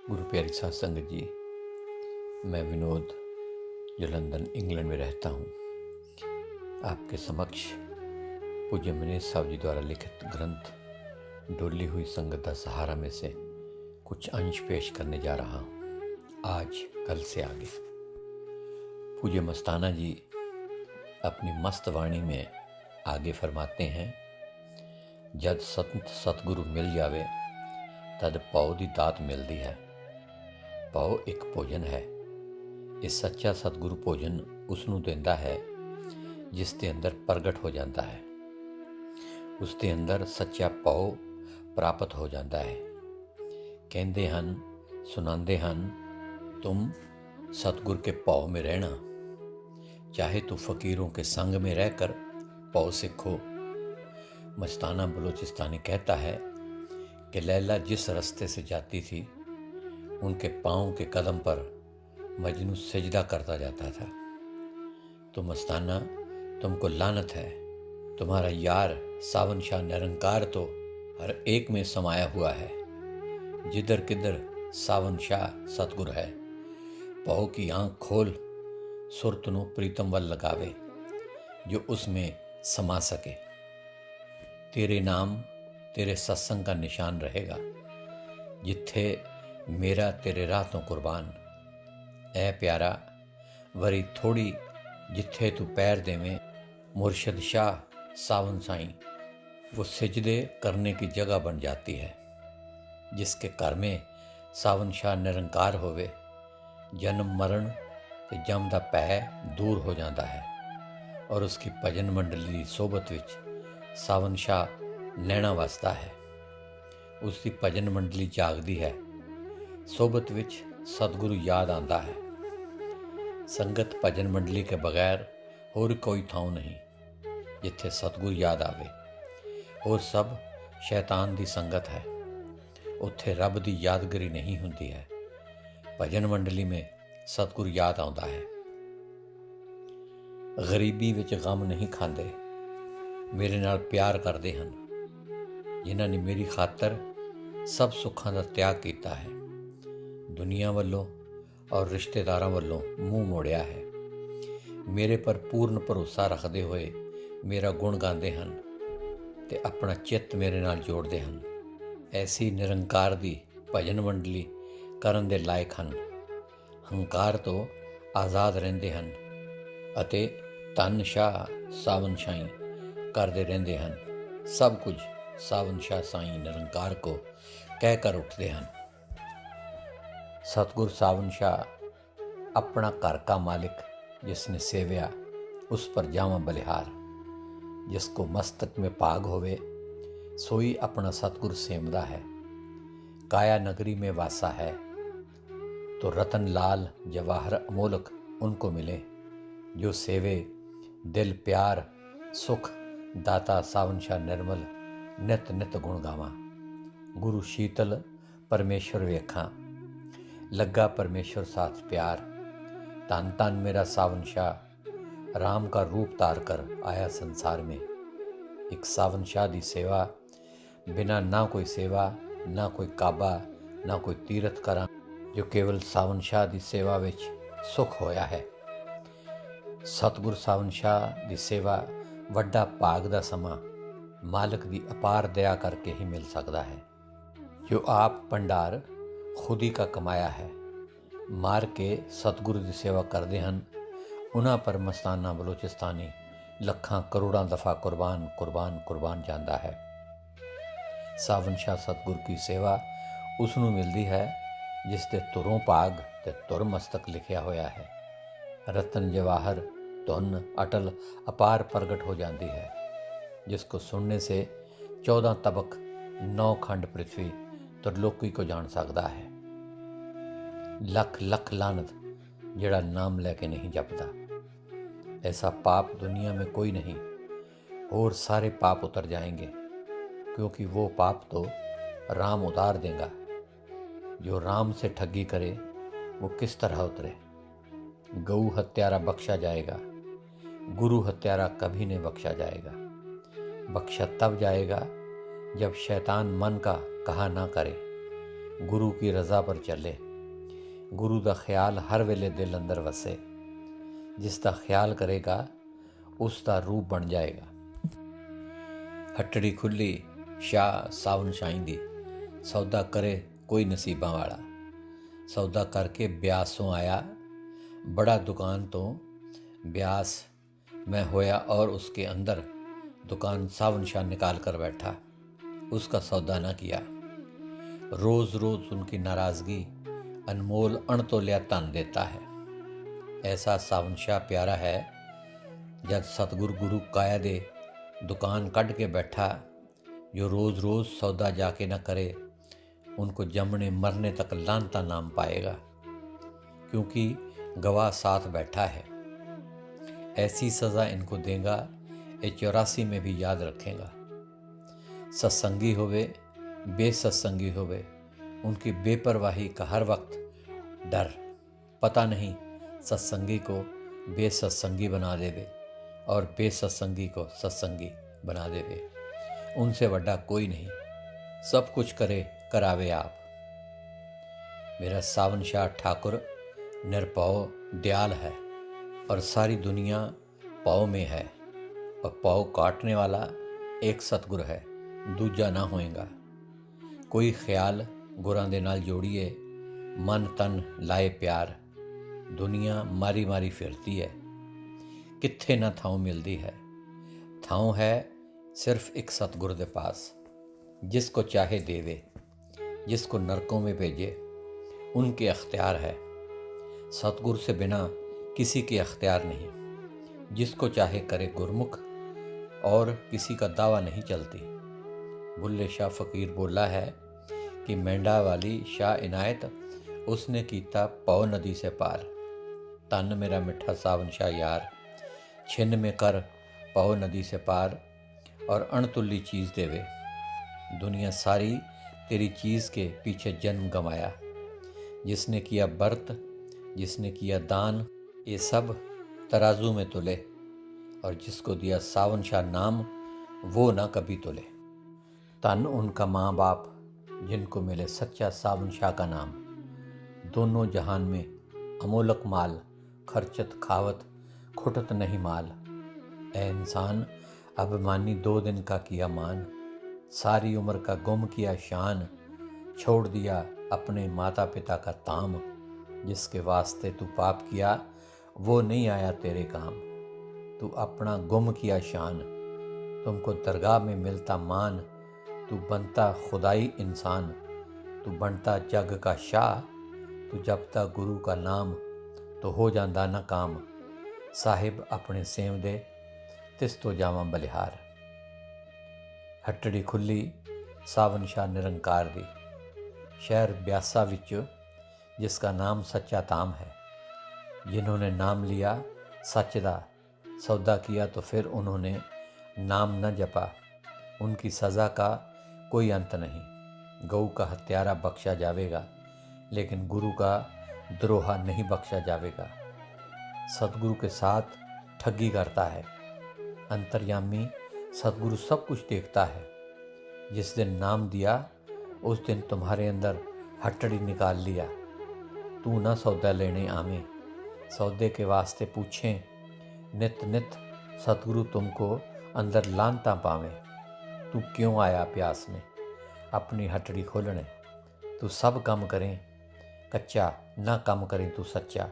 गुरु प्यारी साध संगत जी, मैं विनोद जो लंदन इंग्लैंड में रहता हूँ, आपके समक्ष पूज्य मनीष साहब जी द्वारा लिखित ग्रंथ डोली हुई संगत का सहारा में से कुछ अंश पेश करने जा रहा हूँ। आज कल से आगे पूज्य मस्ताना जी अपनी मस्त वाणी में आगे फरमाते हैं, जद संत सतगुरु मिल जावे तद पौ दी दात मिलती है। पौ एक भोजन है। ਇਹ ਸੱਚਾ ਸਤਿਗੁਰੂ ਭੋਜਨ ਉਸ ਨੂੰ ਦਿੰਦਾ ਹੈ ਜਿਸ ਦੇ ਅੰਦਰ ਪ੍ਰਗਟ ਹੋ ਜਾਂਦਾ ਹੈ, ਉਸ ਦੇ ਅੰਦਰ ਸੱਚਾ ਪਉ ਪ੍ਰਾਪਤ ਹੋ ਜਾਂਦਾ ਹੈ। ਕਹਿੰਦੇ ਹਨ, ਸੁਣਾਉਂਦੇ ਹਨ, ਤੁਮ सतगुरु के पौ में रहना, चाहे तो फकीरों के संग में रहकर पौ सीखो। मस्ताना बलोचिस्तानी कहता है कि लैला जिस रास्ते से जाती थी उनके पाँव के कदम पर मजनू सजदा करता जाता था। तो मस्ताना, तुमको लानत है, तुम्हारा यार सावन शाह निरंकार तो हर एक में समाया हुआ है। जिधर किधर सावन शाह सतगुर है। पौ की आंख खोल, सुरत नूं प्रीतम वल लगावे जो उसमें समा सके। तेरे नाम तेरे सत्संग का निशान रहेगा, जिथे मेरा तेरे राह तो कुर्बान। ऐ प्यारा वरी थोड़ी जिथे तू पैर देवें, मुर्शद शाह सावन साईं वो सिजदे करने की जगह बन जाती है। जिसके घर में सावन शाह निरंकार होवे, जन्म मरण ते जम दा पै दूर हो जाता है और उसकी भजन मंडली की सोबत विच सावन शाह नैना वसदा है। उसकी भजन मंडली जागदी है, सोबत विच सतगुरु याद आंदा है। संगत भजन मंडली के बगैर होर कोई थां नहीं जिथे सतगुरु याद आवे। और सब शैतान दी संगत है, उत्थे रब दी यादगिरी नहीं हुंदी है। भजन मंडली में सतगुरु याद आउंदा है। गरीबी विच गम नहीं खांदे, मेरे नाल प्यार करदे हन, जिन्हां ने मेरी खातर सब सुखां दा त्याग कीता है। दुनिया वालों और रिश्तेदारां वालों मूँह मोड़िया है। मेरे पर पूर्ण भरोसा रखते हुए मेरा गुण गाते हैं ते अपना चित्त मेरे नाल जोड़ते हैं। ऐसी निरंकार दी भजन मंडली करन दे लायक हन। हंकार तो आज़ाद रहंदे हन अते धन शाह सावन शाही करते रहंदे हन। सब कुछ सावन शाह साईं निरंकार को कहकर उठते हैं। सतगुरु सावन शाह अपना घर का मालिक जिसने सेव्या उस पर जावा बलिहार। जिसको मस्तक में पाग होवे सोई अपना सतगुरु सेमदा है। काया नगरी में वासा है तो रतन लाल जवाहर अमोलक उनको मिले। जो सेवे दिल प्यार सुख दाता सावन शाह निर्मल नित नित गुण गावा। गुरु शीतल परमेश्वर वेखा, लगा परमेश्वर साथ प्यार। धन धन मेरा सावन शाह राम का रूप तार कर आया संसार में। एक सावन शाह दी सेवा बिना ना कोई सेवा, ना कोई काबा, ना कोई तीरथ करा, जो केवल सावन शाह दी सेवा विच सुख होया है। सतगुरु सावन शाह दी सेवा वड्डा भाग दा समा मालिक दी अपार दया करके ही मिल सकता है। जो आप भंडार खुद ही का कमाया है, मार के सतगुरु की सेवा करते हैं, उन्हां पर मस्ताना बलोचिस्तानी लखां करोड़ां दफ़ा कुर्बान कुर्बान कुर्बान जाता है। सावन शाह सतगुरु की सेवा उसनूं मिलती है जिस दे तुरों भाग ते तुर मस्तक लिखिया होया है। रतन जवाहर धुन अटल अपार प्रगट हो जाती है, जिसको सुनने से 14 तबक 9 खंड पृथ्वी त्रिलोकी को जान सकता है। लख लख लानत जड़ा नाम लेके नहीं जपता। ऐसा पाप दुनिया में कोई नहीं। और सारे पाप उतर जाएंगे, क्योंकि वो पाप तो राम उतार देगा। जो राम से ठगी करे वो किस तरह उतरे। गऊ हत्यारा बख्शा जाएगा, गुरु हत्यारा कभी नहीं बख्शा जाएगा। बख्शा तब जाएगा जब शैतान मन का कहा ना करे। गुरु की रज़ा पर चले। गुरु दा ख्याल हर वेले दिल अंदर वसे। जिसका ख्याल करेगा उसका रूप बन जाएगा। हटड़ी खुली शाह सावन शाइंदी, सौदा करे कोई नसीबा वाला। सौदा करके ब्यासों आया, बड़ा दुकान तो ब्यास में होया और उसके अंदर दुकान सावन शाह निकाल कर बैठा। उसका सौदा न किया। रोज़ रोज़ उनकी नाराज़गी अनमोल अणतोल्या धन देता है। ऐसा सावन शाह प्यारा है। जब सतगुरु गुरु काया दे दुकान कढ़ के बैठा, जो रोज़ रोज़ सौदा जाके न करे उनको जमने मरने तक लानता नाम पाएगा, क्योंकि गवाह साथ बैठा है। ऐसी सज़ा इनको देगा, ये 84 में भी याद रखेगा। सत्संगी होवे बेसत्संगी होवे, उनकी बेपरवाही का हर वक्त डर। पता नहीं सत्संगी को बेसत्संगी बना देवे और बेसत्संगी को सत्संगी बना देवे। उनसे बड़ा कोई नहीं। सब कुछ करे करावे आप। मेरा सावन शाह ठाकुर निरपौ दयाल है और सारी दुनिया पौ में है, और पौ काटने वाला एक सतगुर है, दूजा ना होएगा। कोई ख्याल गुरां दे नाल जोड़िए, मन तन लाए प्यार। दुनिया मारी मारी फिरती है, कित्थे ना थां मिलती है। थां है सिर्फ एक सतगुर दे पास। जिसको चाहे देवे, जिसको नरकों में भेजे, उनके अख्तियार है। सतगुर से बिना किसी के अख्तियार नहीं। जिसको चाहे करे गुरमुख, और किसी का दावा नहीं चलती। बुल्ले शाह फ़कीर बोला है कि मेंढा वाली शाह इनायत उसने कीता पौ नदी से पार। तन मेरा मिठा सावन शाह यार, छिन्न में कर पौ नदी से पार, और अणतुल्ली चीज़ देवे। दुनिया सारी तेरी चीज़ के पीछे जन्म गंवाया। जिसने किया व्रत, जिसने किया दान, ये सब तराजू में तुले, और जिसको दिया सावन शाह नाम, वो ना कभी तुले। तन उनका माँ बाप जिनको मिले सच्चा सावन शाह का नाम। दोनों जहान में अमोलक माल, खर्चत खावत खुटत नहीं माल। ए इंसान अभिमानी 2 दिन का किया मान, सारी उम्र का गुम किया शान। छोड़ दिया अपने माता पिता का ताम, जिसके वास्ते तू पाप किया वो नहीं आया तेरे काम। तू अपना गुम किया शान, तुमको दरगाह में मिलता मान। तू बनता खुदाई इंसान, तू बनता जग का शाह। तू जपता गुरु का नाम, तो हो जांदा ना काम। साहिब अपने सेव दे, तिस तो जावां बलिहार। हटड़ी खुली सावन शाह निरंकार दी। शहर ब्यासा विच जिसका नाम सच्चा ताम है। जिन्होंने नाम लिया सच दा, सौदा किया तो फिर उन्होंने नाम न जपा। उनकी सज़ा का कोई अंत नहीं। गऊ का हत्यारा बख्शा जावेगा, लेकिन गुरु का द्रोहा नहीं बख्शा जावेगा। सतगुरु के साथ ठगी करता है। अंतर्यामी सतगुरु सब कुछ देखता है। जिस दिन नाम दिया उस दिन तुम्हारे अंदर हटड़ी निकाल लिया। तू ना सौदा लेने आवे, सौदे के वास्ते पूछें। नित नित सतगुरु तुमको अंदर लानता पावे। तू क्यों आया प्यास में अपनी हटड़ी खोलने। तू सब काम करें कच्चा, ना काम करें तू सच्चा।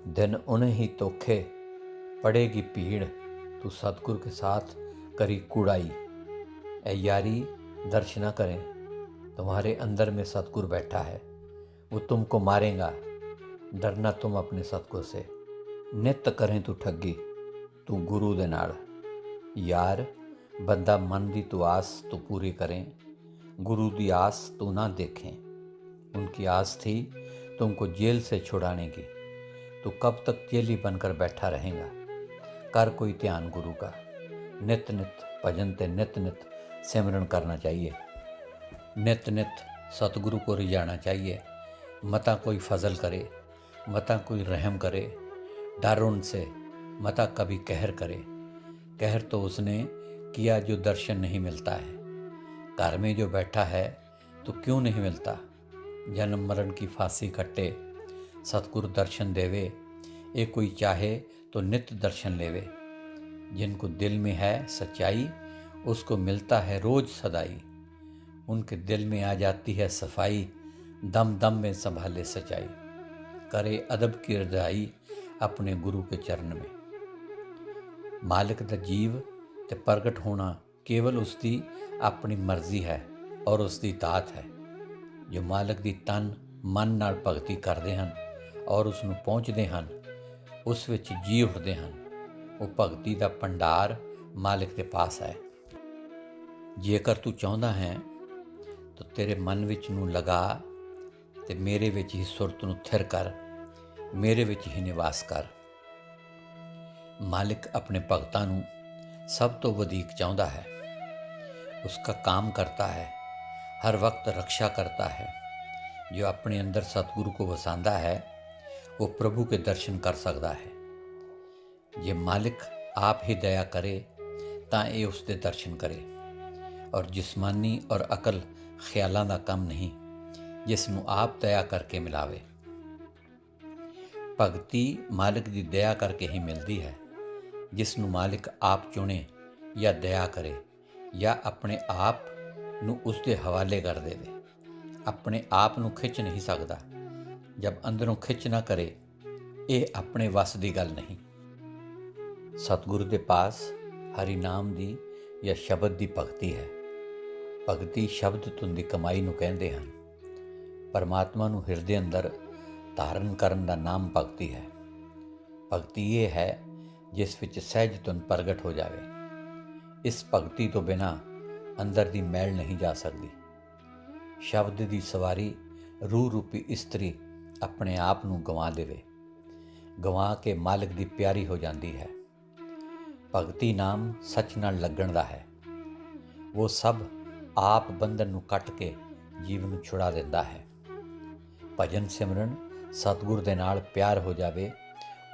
दिन उन्हें ही तोखे पड़ेगी पीड़, तू सतगुरु के साथ करी कुड़ाई। ए यारी दर्श ना करें, तुम्हारे अंदर में सतगुरु बैठा है, वो तुमको मारेगा। डरना तुम अपने सतगुरु से। नित करें तू ठगी तू गुरु दे नाल। यार बंदा मन दी तू आस तू पूरी करें, गुरु दी आस तू ना देखें। उनकी आस थी तुमको जेल से छुड़ाने की। तू कब तक जेली बनकर बैठा रहेगा। कर कोई ध्यान गुरु का। नित नित भजन ते नित नित सिमरन करना चाहिए। नित नित सतगुरु को रिझाना चाहिए। मता कोई फजल करे, मता कोई रहम करे। डर उनसे, मता कभी कहर करे। कहर तो उसने किया जो दर्शन नहीं मिलता है। घर में जो बैठा है तो क्यों नहीं मिलता। जन्म मरण की फांसी कट्टे, सतगुरु दर्शन देवे। ये कोई चाहे तो नित्य दर्शन लेवे। जिनको दिल में है सच्चाई, उसको मिलता है रोज सदाई। उनके दिल में आ जाती है सफाई, दम दम में संभाले सच्चाई। करे अदब की रजाई अपने गुरु के चरण में। मालिक दा जीव ते प्रगट होना केवल उसकी अपनी मर्जी है और उसकी दात है। जो मालिक दी तन मन नाल भगती करते हैं और उसनूं पहुँचते हैं, उस विच जी उठते हैं। वो भगती का भंडार मालिक के पास है। जेकर तू चाहता है तो तेरे मन विच नूं लगा ते मेरे विच ही सुरत नूं थिर कर, मेरे विच ही निवास कर। मालिक अपने भगतां नूं सब तो वधीक चाहता है। उसका काम करता है, हर वक्त रक्षा करता है। जो अपने अंदर सतगुरु को वसांदा है, वो प्रभु के दर्शन कर सकता है। जे मालिक आप ही दया करे तां ये उसके दर्शन करे। और जिस्मानी और अकल ख्यालों का काम नहीं, जिसनों आप दया करके मिलावे। भगती मालिक की दया करके ही मिलती है। जिसनों मालिक आप चुने या दया करे या अपने आप नूं उसके हवाले कर दे। अपने आप नूं खिंच नहीं सकता। जब अंदरों खिंच ना करे, ये अपने वस की गल नहीं। सतगुरु के पास हरि नाम दी या शब्द की भगती है। भगती शब्द धुन की कमाई नूं कहंदे हैं। परमात्मा नूं हिरदे अंदर धारण करन दा नाम भगती है। भगती ये है जिस विच सहज धुन प्रगट हो जाए। इस भगती तो बिना अंदर दी मैल नहीं जा सकती। शब्द की सवारी रूह रूपी इस्त्री अपने आप नूं गंवा देवे, गंवा के मालिक की प्यारी हो जाती है। भगती नाम सच नाल लगण दा है। वो सब आप बंधन नूं कट के जीवन नूं छुड़ा दिंदा है। भजन सिमरन सतगुर दे नाल प्यार हो जावे,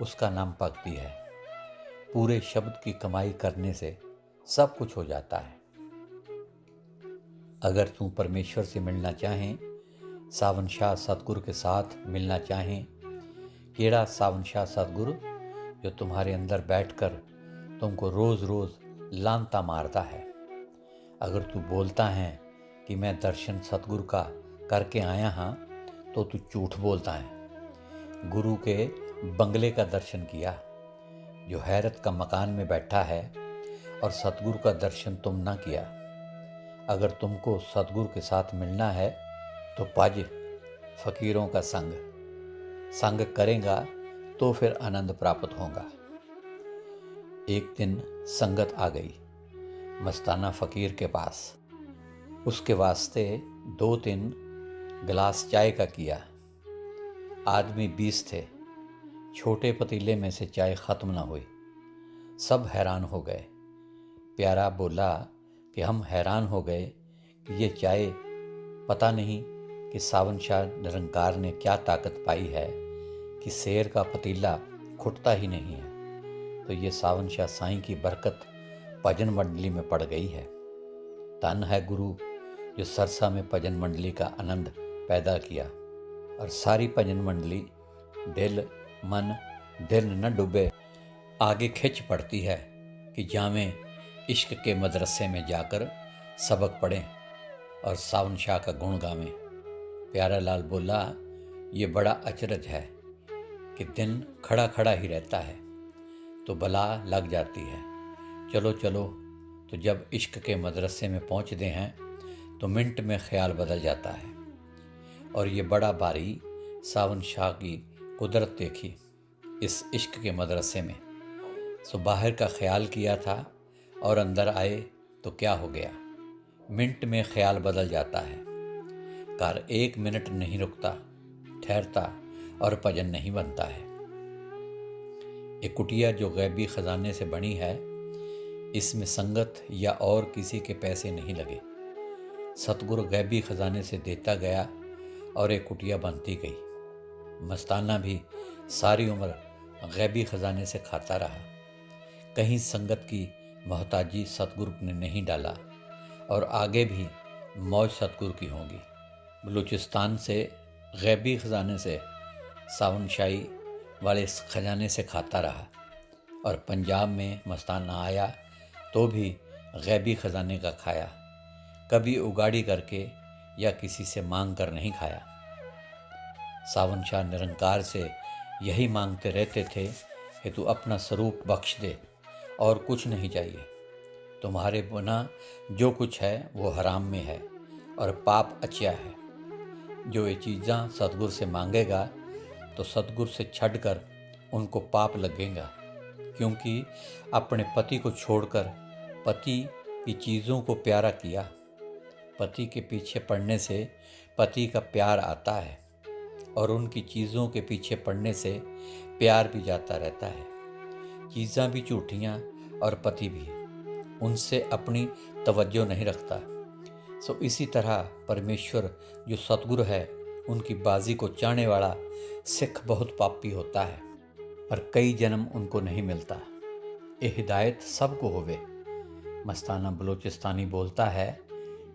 उसका नाम भक्ति है। पूरे शब्द की कमाई करने से सब कुछ हो जाता है। अगर तू परमेश्वर से मिलना चाहें, सावन शाह सतगुरु के साथ मिलना चाहें, केड़ा सावन शाह सतगुरु जो तुम्हारे अंदर बैठकर तुमको रोज़ रोज़ लानता मारता है। अगर तू बोलता है कि मैं दर्शन सतगुरु का करके आया हाँ, तो तू झूठ बोलता है। गुरु के बंगले का दर्शन किया, जो हैरत का मकान में बैठा है, और सतगुरु का दर्शन तुम ना किया। अगर तुमको सतगुरु के साथ मिलना है तो पज फकीरों का संग करेगा तो फिर आनंद प्राप्त होगा। एक दिन संगत आ गई मस्ताना फकीर के पास। उसके वास्ते 2-3 गिलास चाय का किया। आदमी 20 थे। छोटे पतीले में से चाय ख़त्म ना हुई। सब हैरान हो गए। प्यारा बोला कि हम हैरान हो गए कि ये चाय, पता नहीं कि सावन शाह निरंकार ने क्या ताकत पाई है कि शेर का पतीला खुटता ही नहीं है। तो ये सावन शाह साईं की बरकत भजन मंडली में पड़ गई है। धन है गुरु जो सरसा में भजन मंडली का आनंद पैदा किया। और सारी भजन मंडली दिल मन दिल न डूबे आगे खिंच पड़ती है कि जावें इश्क के मदरसे में जाकर सबक पढ़ें और सावन शाह का गुण गावें। प्यारा लाल बोला, ये बड़ा अचरज है कि दिन खड़ा खड़ा ही रहता है तो बला लग जाती है। चलो चलो, तो जब इश्क के मदरसे में पहुंचते हैं तो मिनट में ख्याल बदल जाता है। और ये बड़ा भारी सावन शाह की कुदरत देखी इस इश्क के मदरसे में। सो बाहर का ख्याल किया था और अंदर आए तो क्या हो गया, मिनट में ख्याल बदल जाता है। कार 1 मिनट नहीं रुकता, ठहरता और भजन नहीं बनता है। एक कुटिया जो गैबी खजाने से बनी है, इसमें संगत या और किसी के पैसे नहीं लगे। सतगुरु गैबी खजाने से देता गया और एक कुटिया बनती गई। मस्ताना भी सारी उम्र गैबी खजाने से खाता रहा। कहीं संगत की मोहताजी सतगुरु ने नहीं डाला और आगे भी मौज सतगुरु की होगी। बलूचिस्तान से गैबी खजाने से, सावन शाही वाले इस खजाने से खाता रहा। और पंजाब में मस्ताना आया तो भी गैबी खजाने का खाया, कभी उगाड़ी करके या किसी से मांग कर नहीं खाया। सावन शाह निरंकार से यही मांगते रहते थे कि तू अपना स्वरूप बख्श दे और कुछ नहीं चाहिए। तुम्हारे बिना जो कुछ है वो हराम में है और पाप अचिया है। जो ये चीज़ां सतगुर से मांगेगा तो सतगुर से छड़कर उनको पाप लगेगा, क्योंकि अपने पति को छोड़कर पति की चीज़ों को प्यारा किया। पति के पीछे पड़ने से पति का प्यार आता है और उनकी चीज़ों के पीछे पड़ने से प्यार भी जाता रहता है। चीज़ां भी झूठियाँ और पति भी, उनसे अपनी तवज्जो नहीं रखता। सो इसी तरह परमेश्वर जो सतगुरु है, उनकी बाजी को चाहने वाला सिख बहुत पापी होता है, पर कई जन्म उनको नहीं मिलता। ये हिदायत सबको होवे। मस्ताना बलोचिस्तानी बोलता है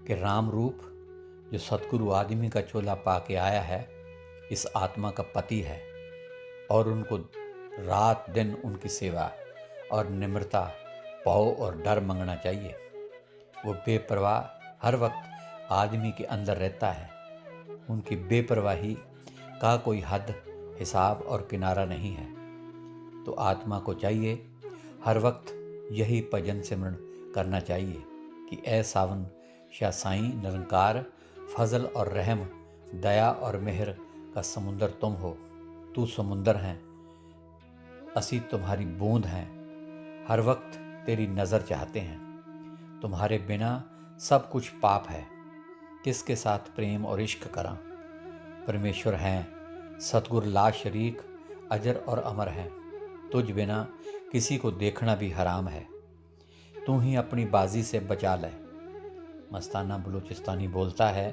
कि राम रूप जो सतगुरु आदमी का चोला पा के आया है, इस आत्मा का पति है और उनको रात दिन उनकी सेवा और निम्रता, पाव और डर मांगना चाहिए। वो बेपरवाह हर वक्त आदमी के अंदर रहता है। उनकी बेपरवाही का कोई हद, हिसाब और किनारा नहीं है। तो आत्मा को चाहिए हर वक्त यही भजन सिमरन करना चाहिए कि ऐ सावन शाह साईं निरंकार, फजल और रहम, दया और मेहर का समुंदर तुम हो। तू समुंदर है, असी तुम्हारी बूंद हैं, हर वक्त तेरी नज़र चाहते हैं। तुम्हारे बिना सब कुछ पाप है, किसके साथ प्रेम और इश्क करा। परमेश्वर हैं, सतगुर ला शरीक, अजर और अमर हैं। तुझ बिना किसी को देखना भी हराम है, तू ही अपनी बाजी से बचा ले। मस्ताना बलूचिस्तानी बोलता है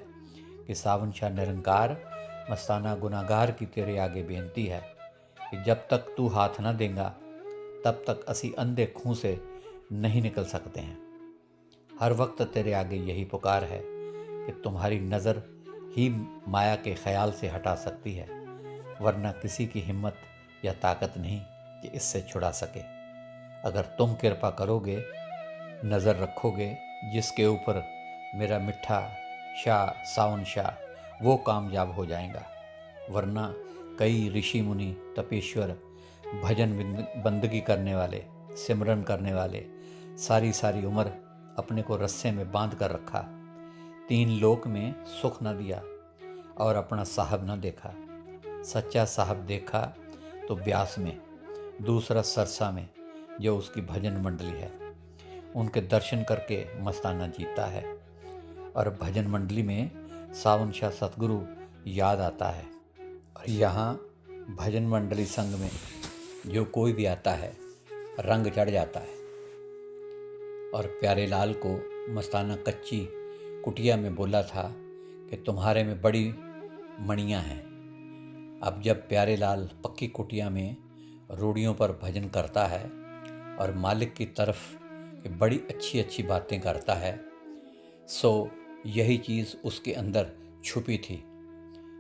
कि सावन शाह निरंकार, मस्ताना गुनाहगार की तेरे आगे बेनती है कि जब तक तू हाथ न देगा तब तक असी अंधे खूह से नहीं निकल सकते हैं। हर वक्त तेरे आगे यही पुकार है कि तुम्हारी नज़र ही माया के ख्याल से हटा सकती है, वरना किसी की हिम्मत या ताकत नहीं कि इससे छुड़ा सके। अगर तुम कृपा करोगे, नज़र रखोगे जिसके ऊपर मेरा मिठा शाह सावन शाह, वो कामयाब हो जाएगा। वरना कई ऋषि मुनि, तपेश्वर, भजन बंदगी करने वाले, सिमरन करने वाले सारी सारी उम्र अपने को रस्से में बांध कर रखा, 3 लोक में सुख न दिया और अपना साहब न देखा। सच्चा साहब देखा तो ब्यास में, दूसरा सरसा में जो उसकी भजन मंडली है। उनके दर्शन करके मस्ताना जीता है और भजन मंडली में सावन शाह सतगुरु याद आता है। और यहाँ भजन मंडली संघ में जो कोई भी आता है रंग चढ़ जाता है। और प्यारे लाल को मस्ताना कच्ची कुटिया में बोला था कि तुम्हारे में बड़ी मणियाँ हैं। अब जब प्यारे लाल पक्की कुटिया में रूढ़ियों पर भजन करता है और मालिक की तरफ कि बड़ी अच्छी अच्छी बातें करता है, सो यही चीज़ उसके अंदर छुपी थी।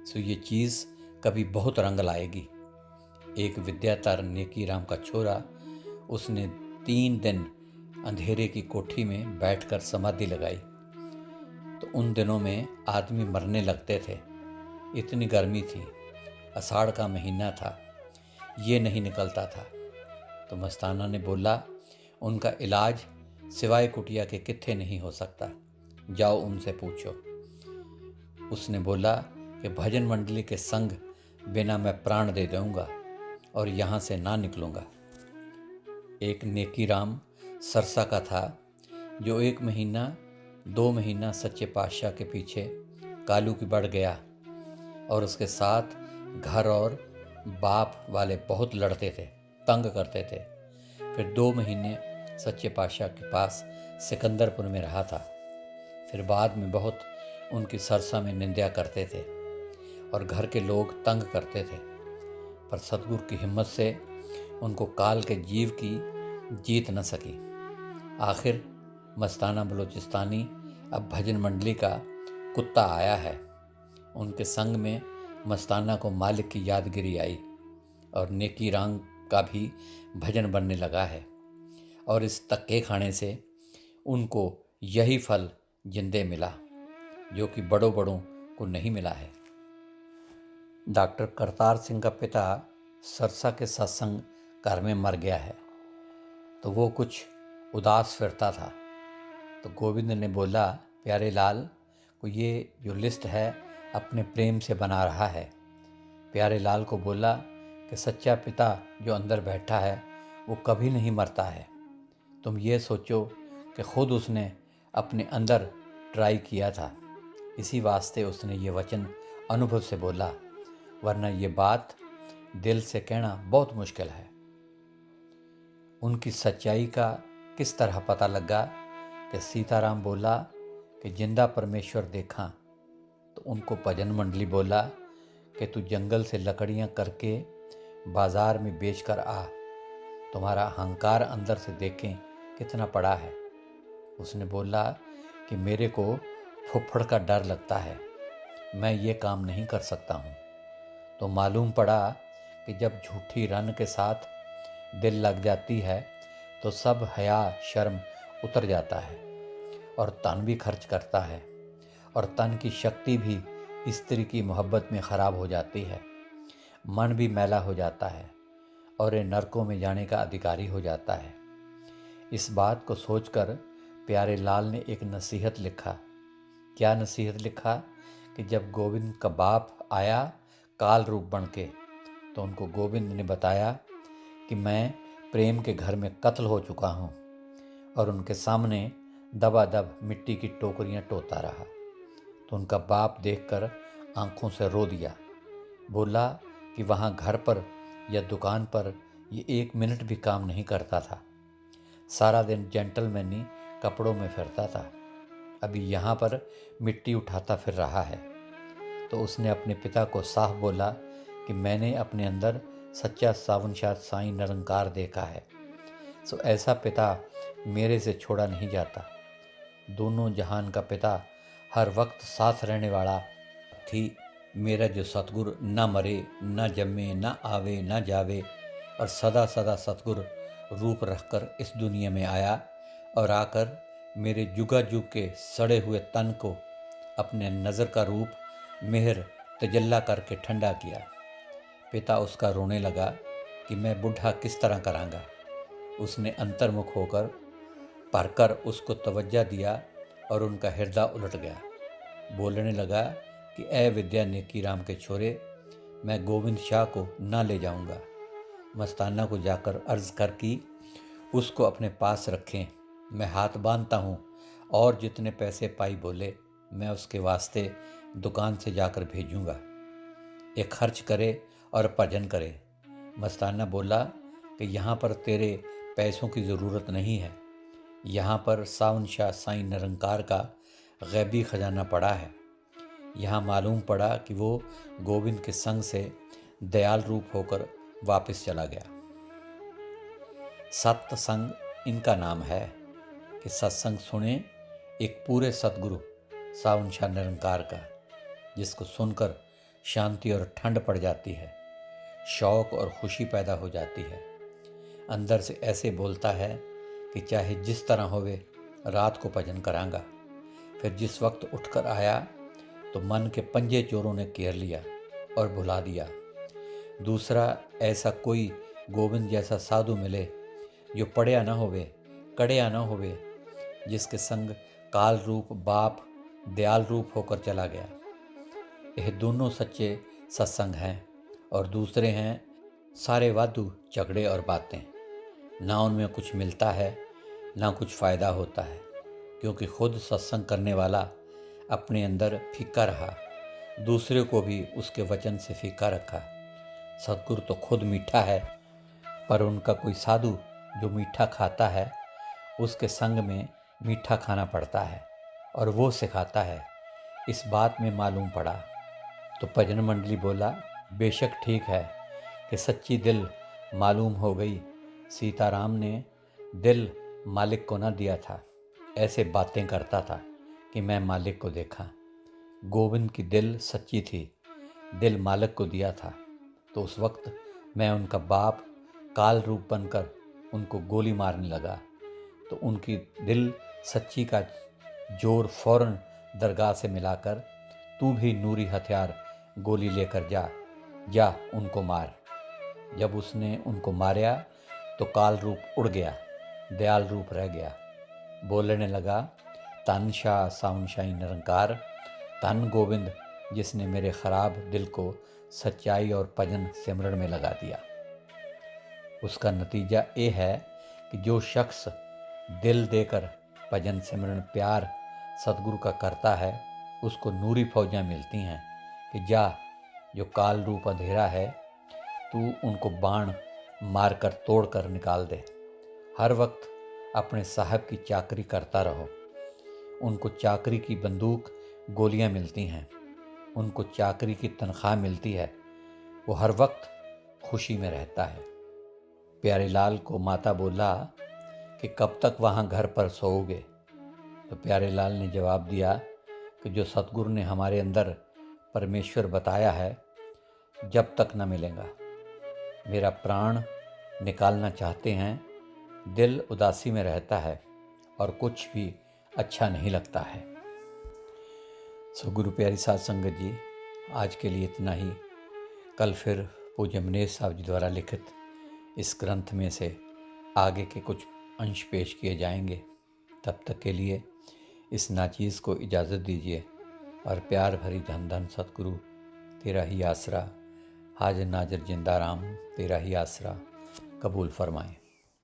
सो ये चीज़ कभी बहुत रंग लाएगी। एक विद्याधर नेकी राम का छोरा, उसने 3 दिन अंधेरे की कोठी में बैठकर समाधि लगाई। तो उन दिनों में आदमी मरने लगते थे, इतनी गर्मी थी, आषाढ़ का महीना था, ये नहीं निकलता था। तो मस्ताना ने बोला उनका इलाज सिवाय कुटिया के कित्थे नहीं हो सकता, जाओ उनसे पूछो। उसने बोला कि भजन मंडली के संग बिना मैं प्राण दे दूंगा और यहाँ से ना निकलूँगा। एक नेकी राम सरसा का था जो 1 महीना 2 महीना सच्चे पातशाह के पीछे कालू की बढ़ गया और उसके साथ घर और बाप वाले बहुत लड़ते थे, तंग करते थे। फिर 2 महीने सच्चे पातशाह के पास सिकंदरपुर में रहा था। फिर बाद में बहुत उनकी सरसा में निंदा करते थे और घर के लोग तंग करते थे, पर सतगुरु की हिम्मत से उनको काल के जीव की जीत न सकी। आखिर मस्ताना बलोचिस्तानी अब भजन मंडली का कुत्ता आया है। उनके संग में मस्ताना को मालिक की यादगिरी आई और नेकी रंग का भी भजन बनने लगा है, और इस तक्के खाने से उनको यही फल जिंदे मिला जो कि बड़ों बड़ों को नहीं मिला है। डॉक्टर करतार सिंह का पिता सरसा के सत्संग घर में मर गया है, तो वो कुछ उदास फिरता था। तो गोविंद ने बोला, प्यारे लाल को ये जो लिस्ट है अपने प्रेम से बना रहा है। प्यारे लाल को बोला कि सच्चा पिता जो अंदर बैठा है वो कभी नहीं मरता है। तुम ये सोचो कि खुद उसने अपने अंदर ट्राई किया था, इसी वास्ते उसने ये वचन अनुभव से बोला, वरना ये बात दिल से कहना बहुत मुश्किल है। उनकी सच्चाई का किस तरह पता लगा कि सीताराम बोला कि जिंदा परमेश्वर देखा, तो उनको भजन मंडली बोला कि तू जंगल से लकड़ियां करके बाजार में बेच कर आ, तुम्हारा अहंकार अंदर से देखें कितना पड़ा है। उसने बोला कि मेरे को फुफ्फड़ का डर लगता है, मैं ये काम नहीं कर सकता हूँ। तो मालूम पड़ा कि जब झूठी रन के साथ दिल लग जाती है तो सब हया शर्म उतर जाता है और तन भी खर्च करता है, और तन की शक्ति भी स्त्री की मोहब्बत में ख़राब हो जाती है। मन भी मैला हो जाता है और ये नरकों में जाने का अधिकारी हो जाता है। इस बात को सोचकर प्यारे लाल ने एक नसीहत लिखा। क्या नसीहत लिखा कि जब गोविंद का बाप आया काल रूप बन के, तो उनको गोविंद ने बताया कि मैं प्रेम के घर में कत्ल हो चुका हूँ, और उनके सामने दबादब मिट्टी की टोकरियाँ टोता रहा। तो उनका बाप देखकर आंखों से रो दिया, बोला कि वहाँ घर पर या दुकान पर ये 1 मिनट भी काम नहीं करता था, सारा दिन जेंटलमैनी कपड़ों में फिरता था, अभी यहाँ पर मिट्टी उठाता फिर रहा है। तो उसने अपने पिता को साफ बोला कि मैंने अपने अंदर सच्चा सावनशाह साईं निरंकार देखा है, सो ऐसा पिता मेरे से छोड़ा नहीं जाता। दोनों जहान का पिता हर वक्त साथ रहने वाला थी मेरा जो सतगुरु न मरे न जन्मे न आवे न जावे, और सदा सदा सतगुरु रूप रखकर इस दुनिया में आया और आकर मेरे जुगा जुग के सड़े हुए तन को अपने नज़र का रूप मेहर तजल्ला करके ठंडा किया। पिता उसका रोने लगा कि मैं बूढ़ा किस तरह करांगा। उसने अंतर्मुख होकर भरकर उसको तवज्जा दिया और उनका हृदय उलट गया। बोलने लगा कि ए विद्या नेकी राम के छोरे, मैं गोविंद शाह को ना ले जाऊंगा। मस्ताना को जाकर अर्ज कर कि उसको अपने पास रखें, मैं हाथ बांधता हूँ, और जितने पैसे पाई बोले मैं उसके वास्ते दुकान से जाकर भेजूंगा, एक खर्च करे और भजन करे। मस्ताना बोला कि यहाँ पर तेरे पैसों की ज़रूरत नहीं है, यहाँ पर सावनशाह साईं निरंकार का गैबी खजाना पड़ा है। यहाँ मालूम पड़ा कि वो गोविंद के संग से दयाल रूप होकर वापस चला गया। सत्संग इनका नाम है कि सत्संग सुने एक पूरे सतगुरु सावनशाह निरंकार का, जिसको सुनकर शांति और ठंड पड़ जाती है, शौक और खुशी पैदा हो जाती है। अंदर से ऐसे बोलता है कि चाहे जिस तरह होवे रात को भजन करांगा। फिर जिस वक्त उठकर आया तो मन के पंजे चोरों ने घेर लिया और भुला दिया। दूसरा ऐसा कोई गोविंद जैसा साधु मिले जो पढ़िया न होवे, कड़िया न होवे, जिसके संग काल रूप बाप दयाल रूप होकर चला गया। यह दोनों सच्चे सत्संग हैं, और दूसरे हैं सारे वादू झगड़े और बातें। ना उनमें कुछ मिलता है ना कुछ फ़ायदा होता है, क्योंकि खुद सत्संग करने वाला अपने अंदर फीका रहा, दूसरे को भी उसके वचन से फीका रखा। सतगुरु तो खुद मीठा है, पर उनका कोई साधु जो मीठा खाता है उसके संग में मीठा खाना पड़ता है, और वो सिखाता है। इस बात में मालूम पड़ा। तो भजन मंडली बोला, बेशक ठीक है कि सच्ची दिल मालूम हो गई, सीताराम ने दिल मालिक को ना दिया था, ऐसे बातें करता था कि मैं मालिक को देखा। गोविंद की दिल सच्ची थी, दिल मालिक को दिया था, तो उस वक्त मैं उनका बाप काल रूप बनकर उनको गोली मारने लगा, तो उनकी दिल सच्ची का जोर फौरन दरगाह से मिलाकर, तू भी नूरी हथियार गोली लेकर जा उनको मार। जब उसने उनको मारा तो काल रूप उड़ गया, दयाल रूप रह गया। बोलने लगा, धन शाह साउंशाही निरंकार, धन गोविंद जिसने मेरे खराब दिल को सच्चाई और भजन सिमरन में लगा दिया। उसका नतीजा ये है कि जो शख्स दिल देकर भजन सिमरन प्यार सतगुरु का करता है, उसको नूरी फौजां मिलती हैं कि जा, जो काल रूप अंधेरा है, तू उनको बाण मार कर तोड़ कर निकाल दे। हर वक्त अपने साहब की चाकरी करता रहो। उनको चाकरी की बंदूक गोलियां मिलती हैं, उनको चाकरी की तनख्वाह मिलती है, वो हर वक्त खुशी में रहता है। प्यारे लाल को माता बोला कि कब तक वहाँ घर पर सोओगे? तो प्यारे लाल ने जवाब दिया कि जो सतगुरु ने हमारे अंदर परमेश्वर बताया है, जब तक न मिलेगा। मेरा प्राण निकालना चाहते हैं, दिल उदासी में रहता है और कुछ भी अच्छा नहीं लगता है। सो गुरु प्यारी साध संगत जी, आज के लिए इतना ही। कल फिर पूज्य मनीष साहब जी द्वारा लिखित इस ग्रंथ में से आगे के कुछ अंश पेश किए जाएंगे। तब तक के लिए इस नाचीज़ को इजाज़त दीजिए और प्यार भरी धन धन सतगुरु तेरा ही आसरा, हाजिर नाजिर जिंदा राम तेरा ही आसरा कबूल फरमाएं।